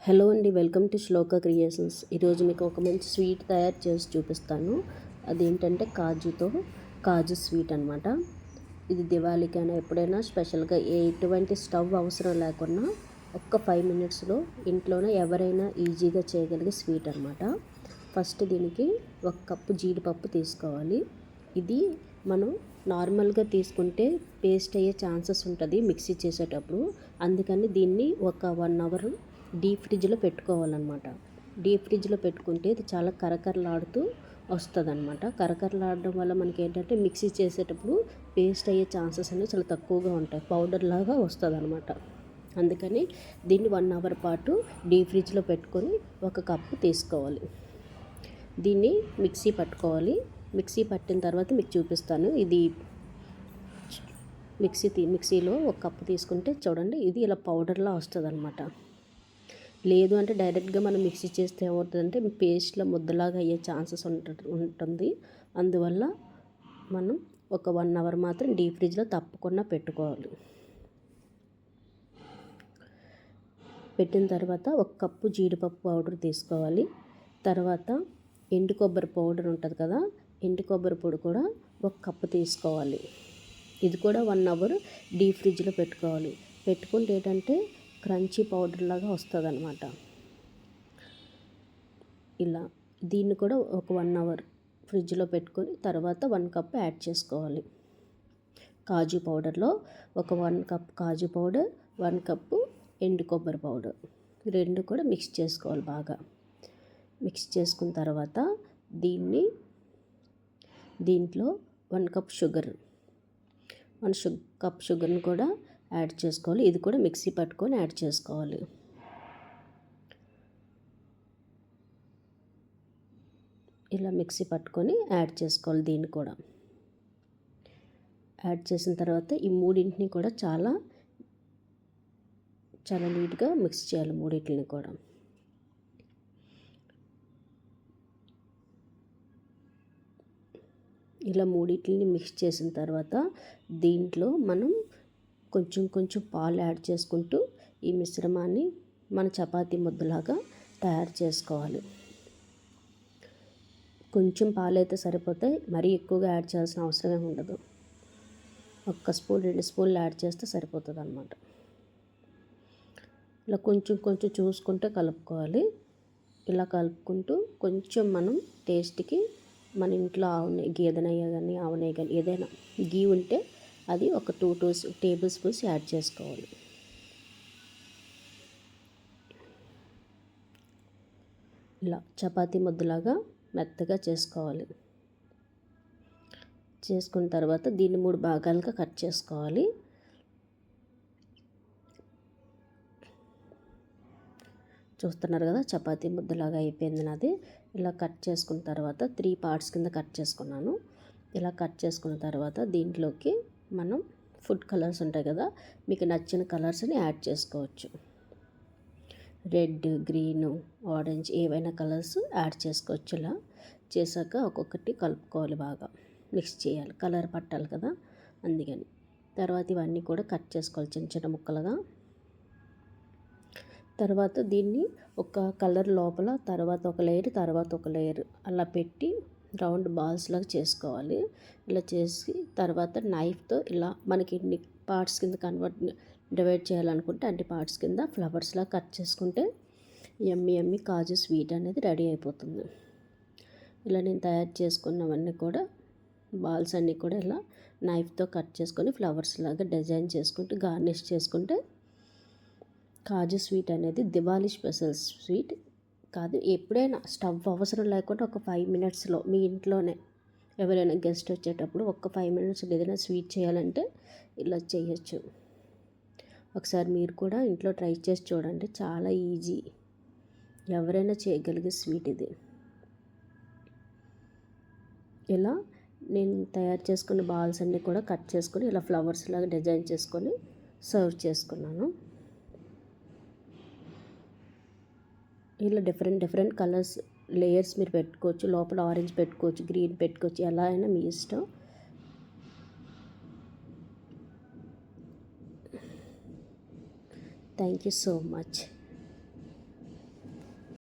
Hello అండి, welcome to Shloka creations. ఈరోజు మీకు ఒక మంచి స్వీట్ తయారు చేసి చూపిస్తాను. అదేంటంటే కాజు స్వీట్ అనమాట. ఇది దివాళీకైనా ఎప్పుడైనా స్పెషల్గా ఎటువంటి స్టవ్ అవసరం లేకుండా ఒక్క 5 మినిట్స్లో ఇంట్లోనే ఎవరైనా ఈజీగా చేయగలిగే స్వీట్ అనమాట. ఫస్ట్ దీనికి 1 కప్పు జీడిపప్పు తీసుకోవాలి. ఇది మనం నార్మల్గా తీసుకుంటే పేస్ట్ అయ్యే ఛాన్సెస్ ఉంటుంది మిక్సీ చేసేటప్పుడు. అందుకని దీన్ని ఒక 1 అవర్ డీప్ ఫ్రిడ్జ్లో పెట్టుకోవాలన్నమాట. డీప్ ఫ్రిడ్జ్లో పెట్టుకుంటే ఇది చాలా కరకరలాడుతూ వస్తుంది అనమాట. కరకరలాడడం వల్ల మనకి ఏంటంటే మిక్సీ చేసేటప్పుడు పేస్ట్ అయ్యే ఛాన్సెస్ అనేవి చాలా తక్కువగా ఉంటాయి, పౌడర్ లాగా వస్తుంది అనమాట. అందుకని దీన్ని 1 అవర్ పాటు డీప్ ఫ్రిడ్జ్లో పెట్టుకొని 1 కప్పు తీసుకోవాలి. దీన్ని మిక్సీ పట్టుకోవాలి. మిక్సీ పట్టిన తర్వాత మీకు చూపిస్తాను. ఇది మిక్సీలో 1 కప్పు తీసుకుంటే చూడండి, ఇది ఇలా పౌడర్లా వస్తుంది అనమాట. లేదు అంటే డైరెక్ట్గా మనం మిక్సీ చేస్తే ఏమవుతుందంటే పేస్ట్లో ముద్దలాగా అయ్యే ఛాన్సెస్ ఉంటుంది. అందువల్ల మనం ఒక 1 అవర్ మాత్రం డీప్ ఫ్రిడ్జ్లో తప్పకుండా పెట్టుకోవాలి. పెట్టిన తర్వాత 1 కప్పు జీడిపప్పు పౌడర్ తీసుకోవాలి. తర్వాత ఎండు కొబ్బరి పౌడర్ ఉంటుంది కదా, ఎండు కొబ్బరి పొడి కూడా 1 కప్పు తీసుకోవాలి. ఇది కూడా 1 అవర్ డీప్ ఫ్రిడ్జ్లో పెట్టుకోవాలి. పెట్టుకుంటే ఏంటంటే క్రంచీ పౌడర్ లాగా వస్తుంది అనమాట. ఇలా దీన్ని కూడా ఒక 1 అవర్ ఫ్రిడ్జ్లో పెట్టుకొని తర్వాత 1 కప్ యాడ్ చేసుకోవాలి. కాజు పౌడర్లో ఒక 1 కప్ కాజు పౌడర్, 1 కప్పు ఎండు కొబ్బరి పౌడర్, రెండు కూడా మిక్స్ చేసుకోవాలి. బాగా మిక్స్ చేసుకున్న తర్వాత దీంట్లో 1 కప్ షుగర్, 1 కప్ షుగర్ని కూడా యాడ్ చేసుకోవాలి. ఇది కూడా మిక్సీ పట్టుకొని యాడ్ చేసుకోవాలి. ఇలా మిక్సీ పట్టుకొని యాడ్ చేసుకోవాలి. దీన్ని కూడా యాడ్ చేసిన తర్వాత ఈ మూడింటిని కూడా చాలా నీట్గా మిక్స్ చేయాలి. మూడింటిని కూడా ఇలా మూడింటిని మిక్స్ చేసిన తర్వాత దీంట్లో మనం కొంచెం పాలు యాడ్ చేసుకుంటూ ఈ మిశ్రమాన్ని మన చపాతీ ముద్దలాగా తయారు చేసుకోవాలి. కొంచెం పాలు అయితే సరిపోతాయి, మరీ ఎక్కువగా యాడ్ చేయాల్సిన అవసరం ఉండదు. 1 స్పూన్ 2 స్పూన్లు యాడ్ చేస్తే సరిపోతుంది అన్నమాట. ఇలా కొంచెం చూసుకుంటూ కలుపుకోవాలి. ఇలా కలుపుకుంటూ కొంచెం మనం టేస్ట్కి మన ఇంట్లో ఆవు నెయ్యి, గేదె నెయ్యి కానీ ఆవు నెయ్యి కానీ ఏదైనా గీ ఉంటే అది ఒక 2 టేబుల్ స్పూన్స్ యాడ్ చేసుకోవాలి. ఇలా చపాతీ ముద్దలాగా మెత్తగా చేసుకోవాలి. చేసుకున్న తర్వాత దీన్ని 3 భాగాలుగా కట్ చేసుకోవాలి. చూస్తున్నారు కదా, చపాతీ ముద్దలాగా అయిపోయింది నాది. ఇలా కట్ చేసుకున్న తర్వాత 3 పార్ట్స్ కింద కట్ చేసుకున్నాను. ఇలా కట్ చేసుకున్న తర్వాత దీంట్లోకి మనం ఫుడ్ కలర్స్ ఉంటాయి కదా, మీకు నచ్చిన కలర్స్ని యాడ్ చేసుకోవచ్చు. రెడ్, గ్రీన్, ఆరెంజ్ ఏవైనా కలర్స్ యాడ్ చేసుకోవచ్చు. ఇలా చేశాక ఒక్కొక్కటి కలుపుకోవాలి, బాగా మిక్స్ చేయాలి, కలర్ పట్టాలి కదా, అందుకని. తర్వాత ఇవన్నీ కూడా కట్ చేసుకోవాలి చిన్న ముక్కలుగా. తర్వాత దీన్ని ఒక కలర్ లోపల తర్వాత ఒక లేయర్ అలా పెట్టి రౌండ్ బాల్స్ లాగా చేసుకోవాలి. ఇలా చేసి తర్వాత నైఫ్తో ఇలా మనకి ఎన్ని పార్ట్స్ కింద డివైడ్ చేయాలనుకుంటే అన్ని పార్ట్స్ కింద ఫ్లవర్స్లా కట్ చేసుకుంటే యమ్మీ కాజు స్వీట్ అనేది రెడీ అయిపోతుంది. ఇలా నేను తయారు చేసుకున్నవన్నీ కూడా బాల్స్ అన్నీ కూడా ఇలా నైఫ్తో కట్ చేసుకొని ఫ్లవర్స్ లాగా డిజైన్ చేసుకుంటూ గార్నిష్ చేసుకుంటే కాజు స్వీట్ అనేది దివాళీ స్పెషల్ స్వీట్ కాదు. ఎప్పుడైనా స్టవ్ అవసరం లేకుండా ఒక 5 మినిట్స్లో మీ ఇంట్లోనే ఎవరైనా గెస్ట్ వచ్చేటప్పుడు ఒక 5 మినిట్స్ ఏదైనా స్వీట్ చేయాలంటే ఇలా చేయొచ్చు. ఒకసారి మీరు కూడా ఇంట్లో ట్రై చేసి చూడండి, చాలా ఈజీ, ఎవరైనా చేయగలిగే స్వీట్ ఇది. ఇలా నేను తయారు చేసుకున్న బాల్స్ అన్నీ కూడా కట్ చేసుకొని ఇలా ఫ్లవర్స్ లాగా డిజైన్ చేసుకొని సర్వ్ చేసుకున్నాను. ఇలా డిఫరెంట్ కలర్స్ లేయర్స్ మీరు పెట్టుకోవచ్చు. లోపల ఆరెంజ్ పెట్టుకోవచ్చు, గ్రీన్ పెట్టుకోవచ్చు, ఎలా అయినా మీ ఇష్టం. Thank you so much.